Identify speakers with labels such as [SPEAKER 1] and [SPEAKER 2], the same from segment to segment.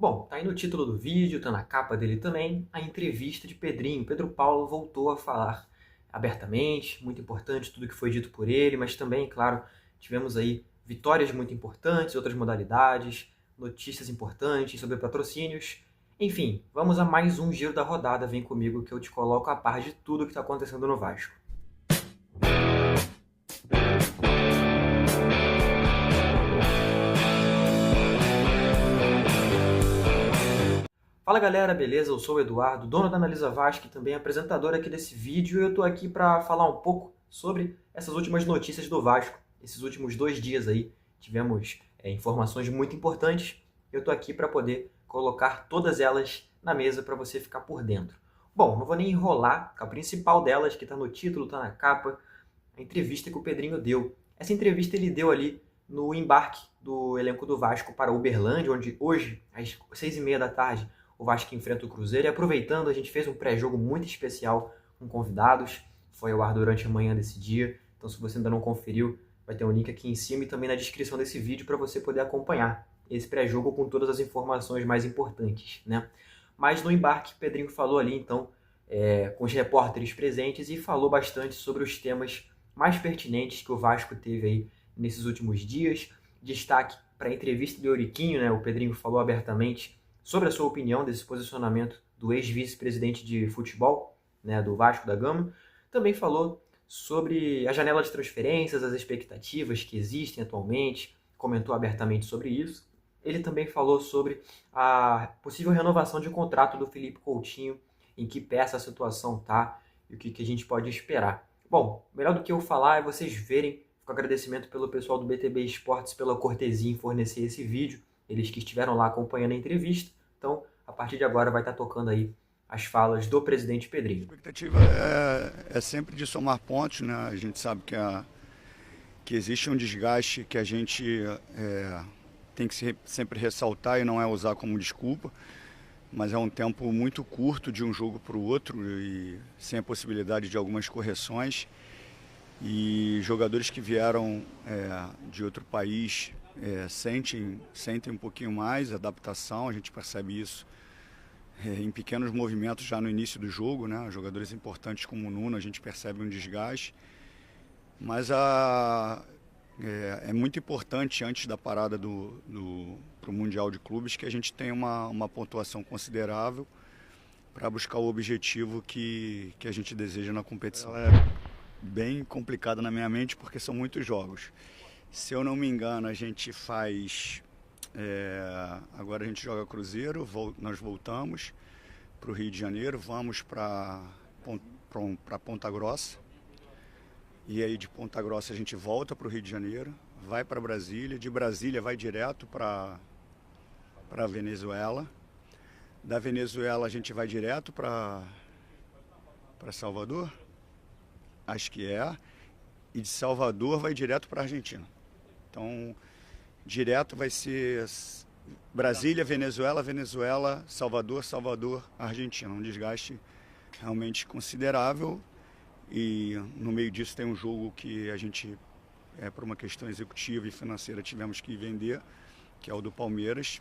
[SPEAKER 1] Bom, tá aí no título do vídeo, tá na capa dele também, a entrevista de Pedrinho. Pedro Paulo voltou a falar abertamente, muito importante tudo que foi dito por ele, mas também, claro, tivemos aí vitórias muito importantes, outras modalidades, notícias importantes sobre patrocínios. Enfim, vamos a mais um giro da rodada, vem comigo que eu te coloco a par de tudo que está acontecendo no Vasco. Fala galera, beleza? Eu sou o Eduardo, dono da Analisa Vasco e também apresentador aqui desse vídeo, e eu tô aqui para falar um pouco sobre essas últimas notícias do Vasco. Esses últimos 2 dias aí tivemos informações muito importantes. Eu tô aqui para poder colocar todas elas na mesa para você ficar por dentro. Bom, não vou nem enrolar, a principal delas, que tá no título, tá na capa, a entrevista que o Pedrinho deu. Essa entrevista ele deu ali no embarque do elenco do Vasco para Uberlândia, onde hoje, às 6h30 da tarde, o Vasco enfrenta o Cruzeiro. E aproveitando, a gente fez um pré-jogo muito especial com convidados, foi ao ar durante a manhã desse dia. Então, se você ainda não conferiu, vai ter um link aqui em cima e também na descrição desse vídeo para você poder acompanhar esse pré-jogo com todas as informações mais importantes, né? Mas no embarque, Pedrinho falou ali, então, com os repórteres presentes e falou bastante sobre os temas mais pertinentes que o Vasco teve aí nesses últimos dias. Destaque para a entrevista do Euriquinho, né? O Pedrinho falou abertamente sobre a sua opinião desse posicionamento do ex-vice-presidente de futebol, né, do Vasco da Gama. Também falou sobre a janela de transferências, as expectativas que existem atualmente, comentou abertamente sobre isso. Ele também falou sobre a possível renovação de contrato do Felipe Coutinho, em que pé essa situação tá e o que a gente pode esperar. Bom, melhor do que eu falar é vocês verem, com agradecimento pelo pessoal do BTB Esportes pela cortesia em fornecer esse vídeo, eles que estiveram lá acompanhando a entrevista. Então, a partir de agora vai estar tocando aí as falas do presidente Pedrinho.
[SPEAKER 2] A expectativa é sempre de somar pontos, né? A gente sabe que existe um desgaste que a gente tem que sempre ressaltar e não é usar como desculpa, mas é um tempo muito curto de um jogo para o outro e sem a possibilidade de algumas correções. E jogadores que vieram de outro país sentem um pouquinho mais a adaptação, a gente percebe isso em pequenos movimentos já no início do jogo, né? Jogadores importantes como o Nuno, a gente percebe um desgaste, mas é muito importante antes da parada para o Mundial de Clubes que a gente tenha uma pontuação considerável para buscar o objetivo que a gente deseja na competição. Ela é bem complicada na minha mente porque são muitos jogos. Se eu não me engano, a gente faz... agora a gente joga Cruzeiro, nós voltamos para o Rio de Janeiro, vamos para Ponta Grossa. E aí de Ponta Grossa a gente volta para o Rio de Janeiro, vai para Brasília, de Brasília vai direto para Venezuela. Da Venezuela a gente vai direto para Salvador, acho que é, e de Salvador vai direto para a Argentina. Então, direto vai ser Brasília, Venezuela, Venezuela, Salvador, Salvador, Argentina. Um desgaste realmente considerável e no meio disso tem um jogo que a gente, por uma questão executiva e financeira, tivemos que vender, que é o do Palmeiras,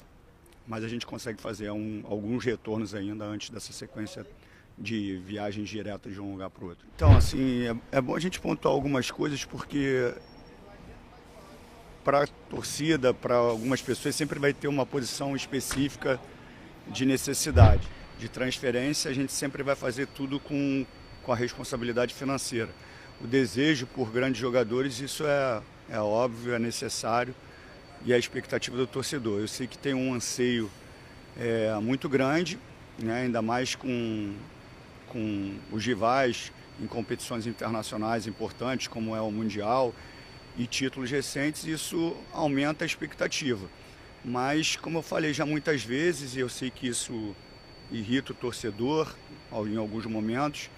[SPEAKER 2] mas a gente consegue fazer alguns retornos ainda antes dessa sequência de viagens diretas de um lugar para o outro. Então, assim, é bom a gente pontuar algumas coisas porque para a torcida, para algumas pessoas, sempre vai ter uma posição específica de necessidade. De transferência, a gente sempre vai fazer tudo com a responsabilidade financeira. O desejo por grandes jogadores, isso é óbvio, é necessário e é a expectativa do torcedor. Eu sei que tem um anseio muito grande, né, ainda mais com os rivais em competições internacionais importantes, como é o Mundial, e títulos recentes, isso aumenta a expectativa. Mas, como eu falei já muitas vezes, e eu sei que isso irrita o torcedor em alguns momentos,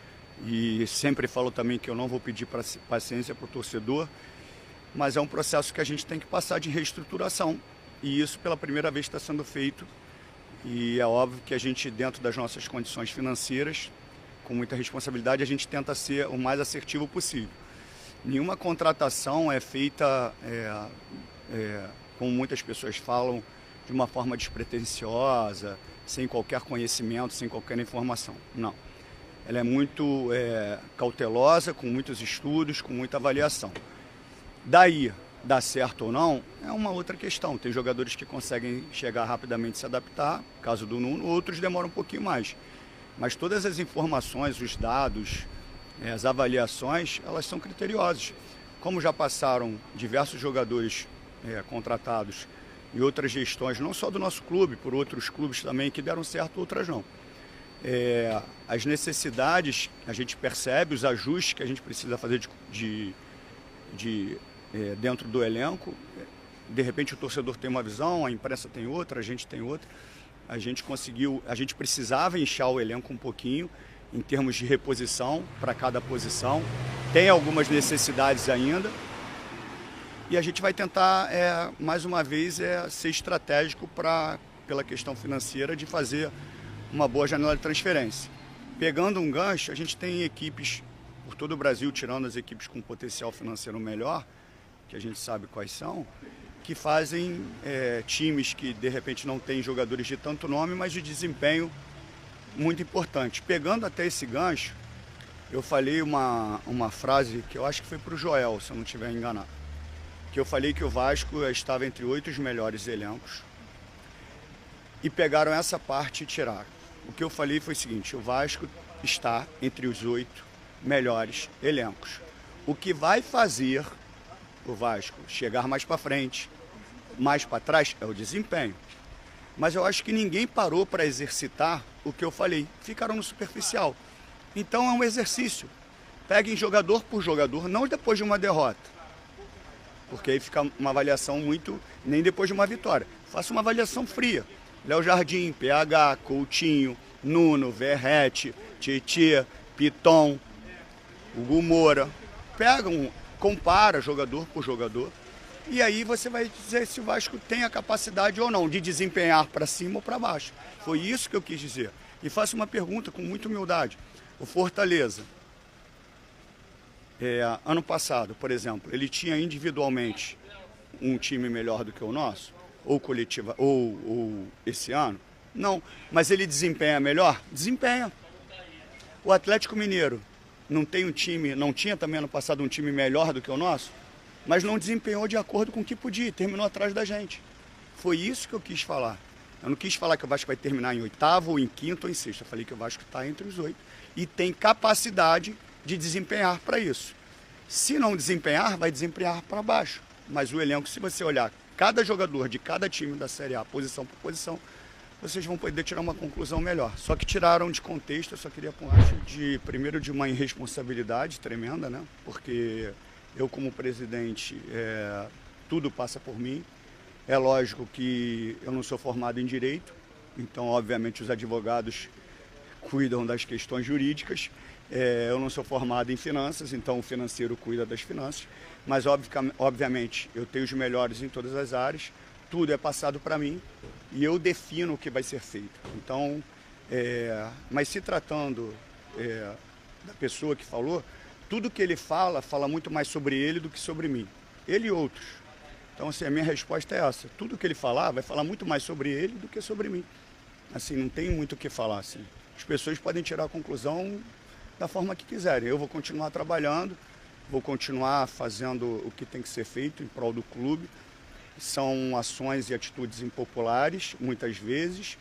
[SPEAKER 2] e sempre falo também que eu não vou pedir paciência para o torcedor, mas é um processo que a gente tem que passar de reestruturação, e isso pela primeira vez está sendo feito, e é óbvio que a gente, dentro das nossas condições financeiras, com muita responsabilidade, a gente tenta ser o mais assertivo possível. Nenhuma contratação é feita, como muitas pessoas falam, de de uma forma despretensiosa, sem qualquer conhecimento, sem qualquer informação. Não. Ela é muito cautelosa, com muitos estudos, com muita avaliação. Daí, dar certo ou não, é uma outra questão. Tem jogadores que conseguem chegar rapidamente e se adaptar, caso do Nuno, outros demoram um pouquinho mais. Mas todas as informações, os dados, as avaliações, elas são criteriosas. Como já passaram diversos jogadores contratados e outras gestões, não só do nosso clube, por outros clubes também, que deram certo, outras não. As necessidades, a gente percebe, os ajustes que a gente precisa fazer dentro do elenco. De repente o torcedor tem uma visão, a imprensa tem outra, a gente tem outra. A gente precisava inchar o elenco um pouquinho em termos de reposição para cada posição. Tem algumas necessidades ainda. E a gente vai tentar, mais uma vez, ser estratégico pela questão financeira de fazer uma boa janela de transferência. Pegando um gancho, a gente tem equipes por todo o Brasil, tirando as equipes com potencial financeiro melhor, que a gente sabe quais são, que fazem times que de repente não têm jogadores de tanto nome, mas de desempenho muito importante. Pegando até esse gancho, eu falei uma frase que eu acho que foi para o Joel, se eu não estiver enganado, que eu falei que o Vasco estava entre 8 melhores elencos e pegaram essa parte e tiraram. O que eu falei foi o seguinte: o Vasco está entre os 8 melhores elencos. O que vai fazer o Vasco chegar mais para frente, mais para trás, é o desempenho. Mas eu acho que ninguém parou para exercitar o que eu falei, ficaram no superficial. Então é um exercício. Peguem jogador por jogador, não depois de uma derrota, porque aí fica uma avaliação nem depois de uma vitória. Faça uma avaliação fria. Léo Jardim, PH, Coutinho, Nuno, Verrete, Tietê, Piton, Hugo Moura. Compara jogador por jogador, e aí você vai dizer se o Vasco tem a capacidade ou não de desempenhar para cima ou para baixo. Foi isso que eu quis dizer. E faço uma pergunta com muita humildade. O Fortaleza, ano passado, por exemplo, ele tinha individualmente um time melhor do que o nosso? Ou coletiva, ou esse ano? Não. Mas ele desempenha melhor? Desempenha. O Atlético Mineiro não tinha também ano passado um time melhor do que o nosso, mas não desempenhou de acordo com o que podia e terminou atrás da gente. Foi isso que eu quis falar. Eu não quis falar que o Vasco vai terminar em 8º, ou em 5º, ou em 6º. Eu falei que o Vasco está entre os 8 e tem capacidade de desempenhar para isso. Se não desempenhar, vai desempenhar para baixo. Mas o elenco, se você olhar cada jogador de cada time da Série A, posição por posição, vocês vão poder tirar uma conclusão melhor. Só que tiraram de contexto, eu só queria apontar primeiro de uma irresponsabilidade tremenda, né? Porque eu, como presidente, tudo passa por mim. É lógico que eu não sou formado em direito, então, obviamente, os advogados cuidam das questões jurídicas. Eu não sou formado em finanças, então o financeiro cuida das finanças. Mas, obviamente, eu tenho os melhores em todas as áreas. Tudo é passado para mim e eu defino o que vai ser feito. Então, mas se tratando da pessoa que falou, tudo que ele fala muito mais sobre ele do que sobre mim. Ele e outros. Então, assim, a minha resposta é essa. Tudo que ele falar vai falar muito mais sobre ele do que sobre mim. Assim, não tem muito o que falar, assim. As pessoas podem tirar a conclusão da forma que quiserem. Eu vou continuar trabalhando, vou continuar fazendo o que tem que ser feito em prol do clube. São ações e atitudes impopulares, muitas vezes,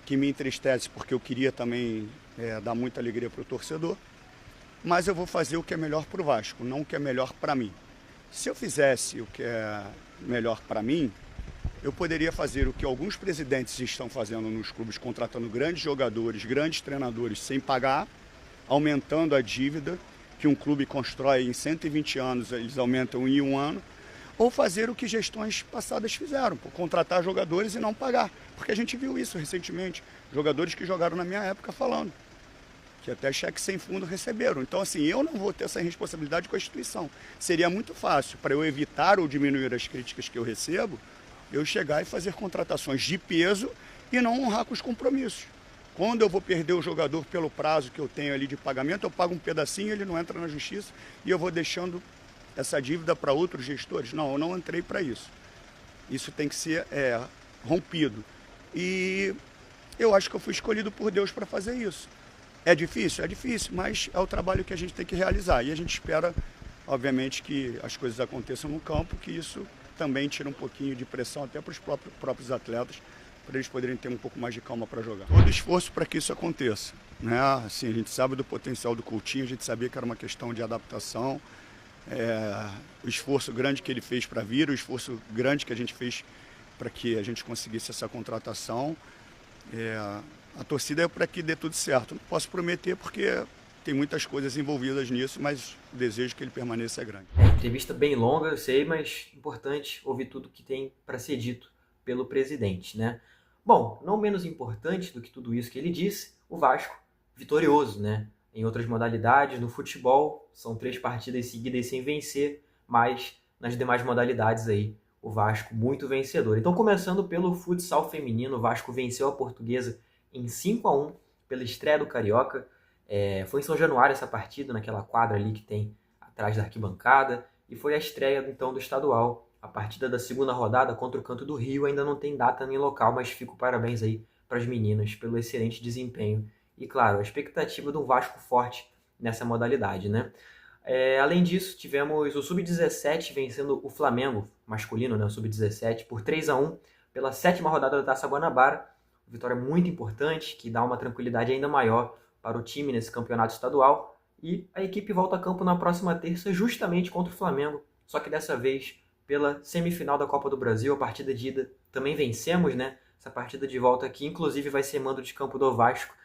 [SPEAKER 2] que me entristecem porque eu queria também dar muita alegria para o torcedor. Mas eu vou fazer o que é melhor para o Vasco, não o que é melhor para mim. Se eu fizesse o que é melhor para mim, eu poderia fazer o que alguns presidentes estão fazendo nos clubes, contratando grandes jogadores, grandes treinadores sem pagar, aumentando a dívida que um clube constrói em 120 anos, eles aumentam em um ano, ou fazer o que gestões passadas fizeram, contratar jogadores e não pagar. Porque a gente viu isso recentemente, jogadores que jogaram na minha época falando, que até cheque sem fundo receberam. Então, assim, eu não vou ter essa responsabilidade com a instituição. Seria muito fácil, para eu evitar ou diminuir as críticas que eu recebo, eu chegar e fazer contratações de peso e não honrar com os compromissos. Quando eu vou perder o jogador pelo prazo que eu tenho ali de pagamento, eu pago um pedacinho, ele não entra na justiça e eu vou deixando essa dívida para outros gestores. Não, eu não entrei para isso. Isso tem que ser rompido. E eu acho que eu fui escolhido por Deus para fazer isso. É difícil? É difícil, mas é o trabalho que a gente tem que realizar. E a gente espera, obviamente, que as coisas aconteçam no campo, que isso também tira um pouquinho de pressão até para os próprios atletas, para eles poderem ter um pouco mais de calma para jogar. Todo esforço para que isso aconteça, né? Assim, a gente sabe do potencial do Coutinho, a gente sabia que era uma questão de adaptação, o esforço grande que ele fez para vir, o esforço grande que a gente fez para que a gente conseguisse essa contratação. A torcida é para que dê tudo certo. Não posso prometer porque tem muitas coisas envolvidas nisso, mas o desejo que ele permaneça é grande.
[SPEAKER 1] Entrevista bem longa, eu sei, mas importante ouvir tudo que tem para ser dito pelo presidente, né? Bom, não menos importante do que tudo isso que ele disse, o Vasco vitorioso, né? Em outras modalidades, no futebol, são 3 partidas seguidas sem vencer, mas nas demais modalidades aí, o Vasco muito vencedor. Então, começando pelo futsal feminino, o Vasco venceu a Portuguesa em 5-1 pela estreia do Carioca. Foi em São Januário essa partida, naquela quadra ali que tem atrás da arquibancada, e foi a estreia então do estadual. A partida da segunda rodada contra o Canto do Rio ainda não tem data nem local, mas fico parabéns aí para as meninas pelo excelente desempenho. E claro, a expectativa de um Vasco forte nessa modalidade, né? Além disso, tivemos o Sub-17 vencendo o Flamengo, masculino, né? O Sub-17, por 3-1 pela 7ª rodada da Taça Guanabara. Vitória muito importante, que dá uma tranquilidade ainda maior para o time nesse campeonato estadual. E a equipe volta a campo na próxima terça, justamente contra o Flamengo, só que dessa vez pela semifinal da Copa do Brasil. A partida de ida também vencemos, né? Essa partida de volta aqui, inclusive, vai ser mando de campo do Vasco.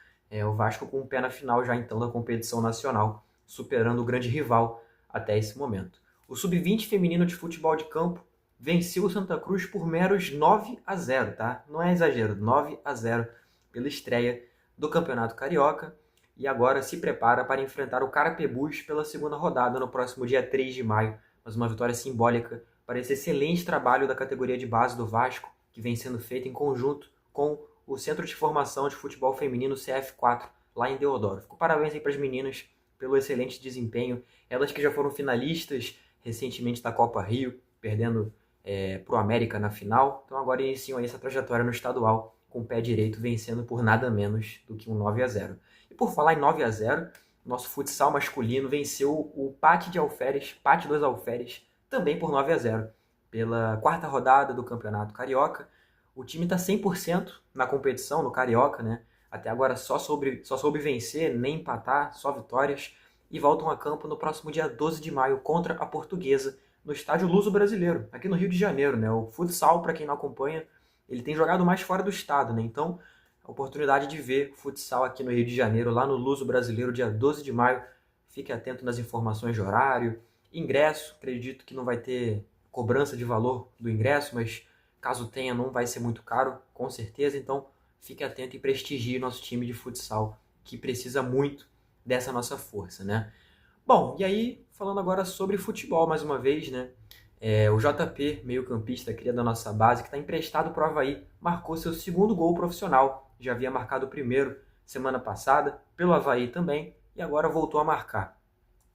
[SPEAKER 1] O Vasco com o pé na final já então da competição nacional, superando o grande rival até esse momento. O Sub-20 feminino de futebol de campo venceu o Santa Cruz por meros 9-0, tá? Não é exagero, 9-0 pela estreia do Campeonato Carioca. E agora se prepara para enfrentar o Carapebus pela segunda rodada no próximo dia 3 de maio. Mas uma vitória simbólica para esse excelente trabalho da categoria de base do Vasco, que vem sendo feito em conjunto com o Centro de Formação de Futebol Feminino CF4, lá em Deodoro. Fico parabéns aí para as meninas pelo excelente desempenho. Elas que já foram finalistas recentemente da Copa Rio, perdendo para o América na final. Então agora iniciam aí essa trajetória no estadual, com o pé direito vencendo por nada menos do que um 9-0. E por falar em 9-0, nosso futsal masculino venceu o Pati dos Alferes, também por 9-0, pela 4ª rodada do Campeonato Carioca. O time está 100% na competição, no Carioca, né? Até agora só soube vencer, nem empatar, só vitórias. E voltam a campo no próximo dia 12 de maio contra a Portuguesa, no estádio Luso Brasileiro, aqui no Rio de Janeiro, né? O futsal, para quem não acompanha, ele tem jogado mais fora do estado, né? Então, a oportunidade de ver futsal aqui no Rio de Janeiro, lá no Luso Brasileiro, dia 12 de maio. Fique atento nas informações de horário. Ingresso, acredito que não vai ter cobrança de valor do ingresso, mas caso tenha, não vai ser muito caro, com certeza. Então, fique atento e prestigie nosso time de futsal, que precisa muito dessa nossa força, né? Bom, e aí, falando agora sobre futebol mais uma vez, né? O JP, meio-campista, cria da nossa base, que está emprestado para o Avaí, marcou seu 2º gol profissional. Já havia marcado o primeiro semana passada, pelo Avaí também, e agora voltou a marcar.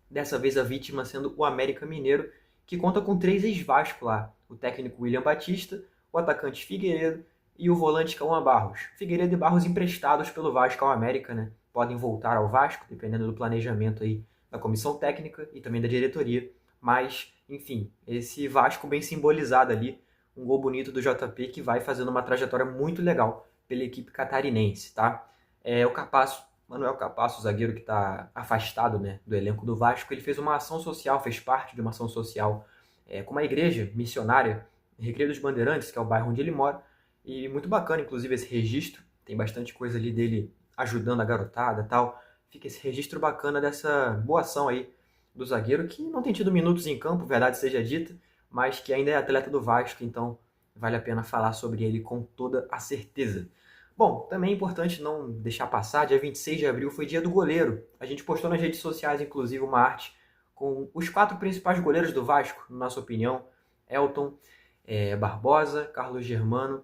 [SPEAKER 1] Dessa vez a vítima sendo o América Mineiro, que conta com 3 ex-Vasco lá. O técnico William Batista, o atacante Figueiredo e o volante Cauã Barros. Figueiredo e Barros emprestados pelo Vasco ao América, né? Podem voltar ao Vasco, dependendo do planejamento aí da comissão técnica e também da diretoria. Mas, enfim, esse Vasco bem simbolizado ali, um gol bonito do JP que vai fazendo uma trajetória muito legal pela equipe catarinense, tá? O Capasso, Manuel Capasso, o zagueiro que está afastado, né, do elenco do Vasco, ele fez uma ação social, fez parte de uma ação social com uma igreja missionária, Recreio dos Bandeirantes, que é o bairro onde ele mora, e muito bacana, inclusive, esse registro, tem bastante coisa ali dele ajudando a garotada e tal. Fica esse registro bacana dessa boa ação aí do zagueiro, que não tem tido minutos em campo, verdade seja dita, mas que ainda é atleta do Vasco, então vale a pena falar sobre ele com toda a certeza. Bom, também é importante não deixar passar, dia 26 de abril foi dia do goleiro. A gente postou nas redes sociais, inclusive, uma arte com os 4 principais goleiros do Vasco, na nossa opinião: Elton, Barbosa, Carlos Germano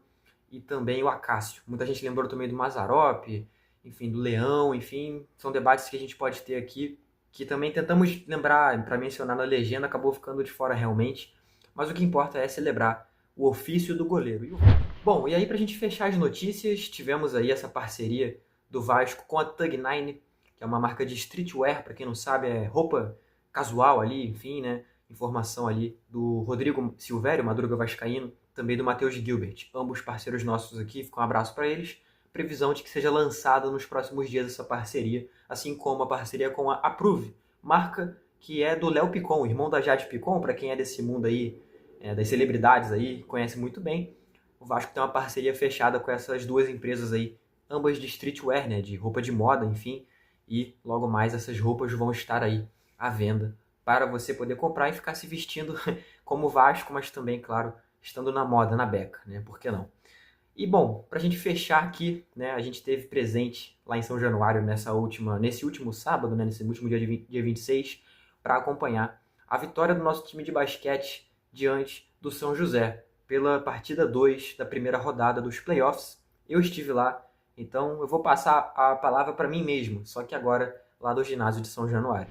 [SPEAKER 1] e também o Acácio. Muita gente lembrou também do Mazzaropi, enfim, do Leão, enfim, são debates que a gente pode ter aqui, que também tentamos lembrar para mencionar na legenda, acabou ficando de fora realmente, mas o que importa é celebrar o ofício do goleiro. Bom, e aí pra gente fechar as notícias, tivemos aí essa parceria do Vasco com a Tug9, que é uma marca de streetwear, para quem não sabe, é roupa casual ali, enfim, né? Informação ali do Rodrigo Silvério, Madruga Vascaíno, também do Matheus Gilbert, ambos parceiros nossos aqui, fica um abraço para eles. Previsão de que seja lançada nos próximos dias essa parceria, assim como a parceria com a Approve, marca que é do Léo Picon, irmão da Jade Picon, para quem é desse mundo aí, das celebridades aí, conhece muito bem. O Vasco tem uma parceria fechada com essas duas empresas aí, ambas de streetwear, né, de roupa de moda, enfim, e logo mais essas roupas vão estar aí à venda para você poder comprar e ficar se vestindo como Vasco, mas também, claro, estando na moda, na beca, né, por que não? E bom, para a gente fechar aqui, né, a gente teve presente lá em São Januário nesse último sábado, né, nesse último dia 26, para acompanhar a vitória do nosso time de basquete diante do São José, pela partida 2 da primeira rodada dos playoffs. Eu estive lá, então eu vou passar a palavra para mim mesmo, só que agora lá do ginásio de São Januário.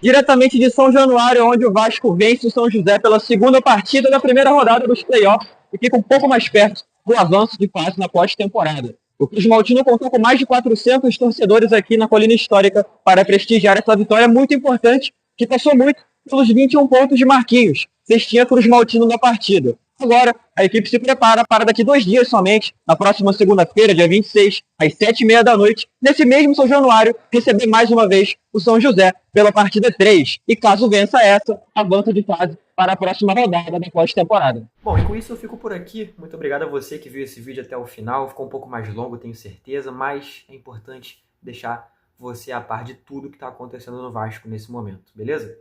[SPEAKER 3] Diretamente de São Januário, onde o Vasco vence o São José pela segunda partida da primeira rodada dos playoffs e fica um pouco mais perto do avanço de fase na pós-temporada. O Cruz Maltino contou com mais de 400 torcedores aqui na Colina Histórica para prestigiar essa vitória muito importante, que passou muito pelos 21 pontos de Marquinhos, cestinha Cruz Maltino na partida. Agora, a equipe se prepara para daqui 2 dias somente, na próxima segunda-feira, dia 26, às 7h30 da noite, nesse mesmo São Januário, receber mais uma vez o São José pela partida 3. E caso vença essa, avança de fase para a próxima rodada da pós-temporada.
[SPEAKER 1] Bom, e com isso eu fico por aqui. Muito obrigado a você que viu esse vídeo até o final. Ficou um pouco mais longo, tenho certeza, mas é importante deixar você a par de tudo que está acontecendo no Vasco nesse momento, beleza?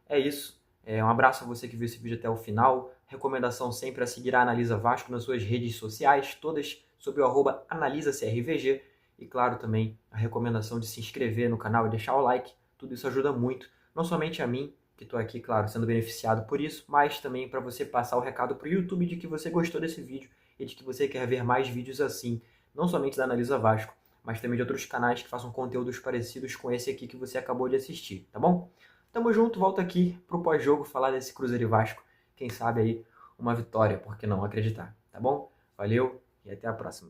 [SPEAKER 1] É isso. Um abraço a você que viu esse vídeo até o final. Recomendação sempre a seguir a Analisa Vasco nas suas redes sociais, todas sob o @AnalisaCRVG. E claro, também a recomendação de se inscrever no canal e deixar o like. Tudo isso ajuda muito, não somente a mim, que estou aqui, claro, sendo beneficiado por isso, mas também para você passar o recado para o YouTube de que você gostou desse vídeo e de que você quer ver mais vídeos assim, não somente da Analisa Vasco, mas também de outros canais que façam conteúdos parecidos com esse aqui que você acabou de assistir, tá bom? Tamo junto, volto aqui pro pós-jogo falar desse Cruzeiro e Vasco. Quem sabe aí uma vitória, por que não acreditar, tá bom? Valeu e até a próxima.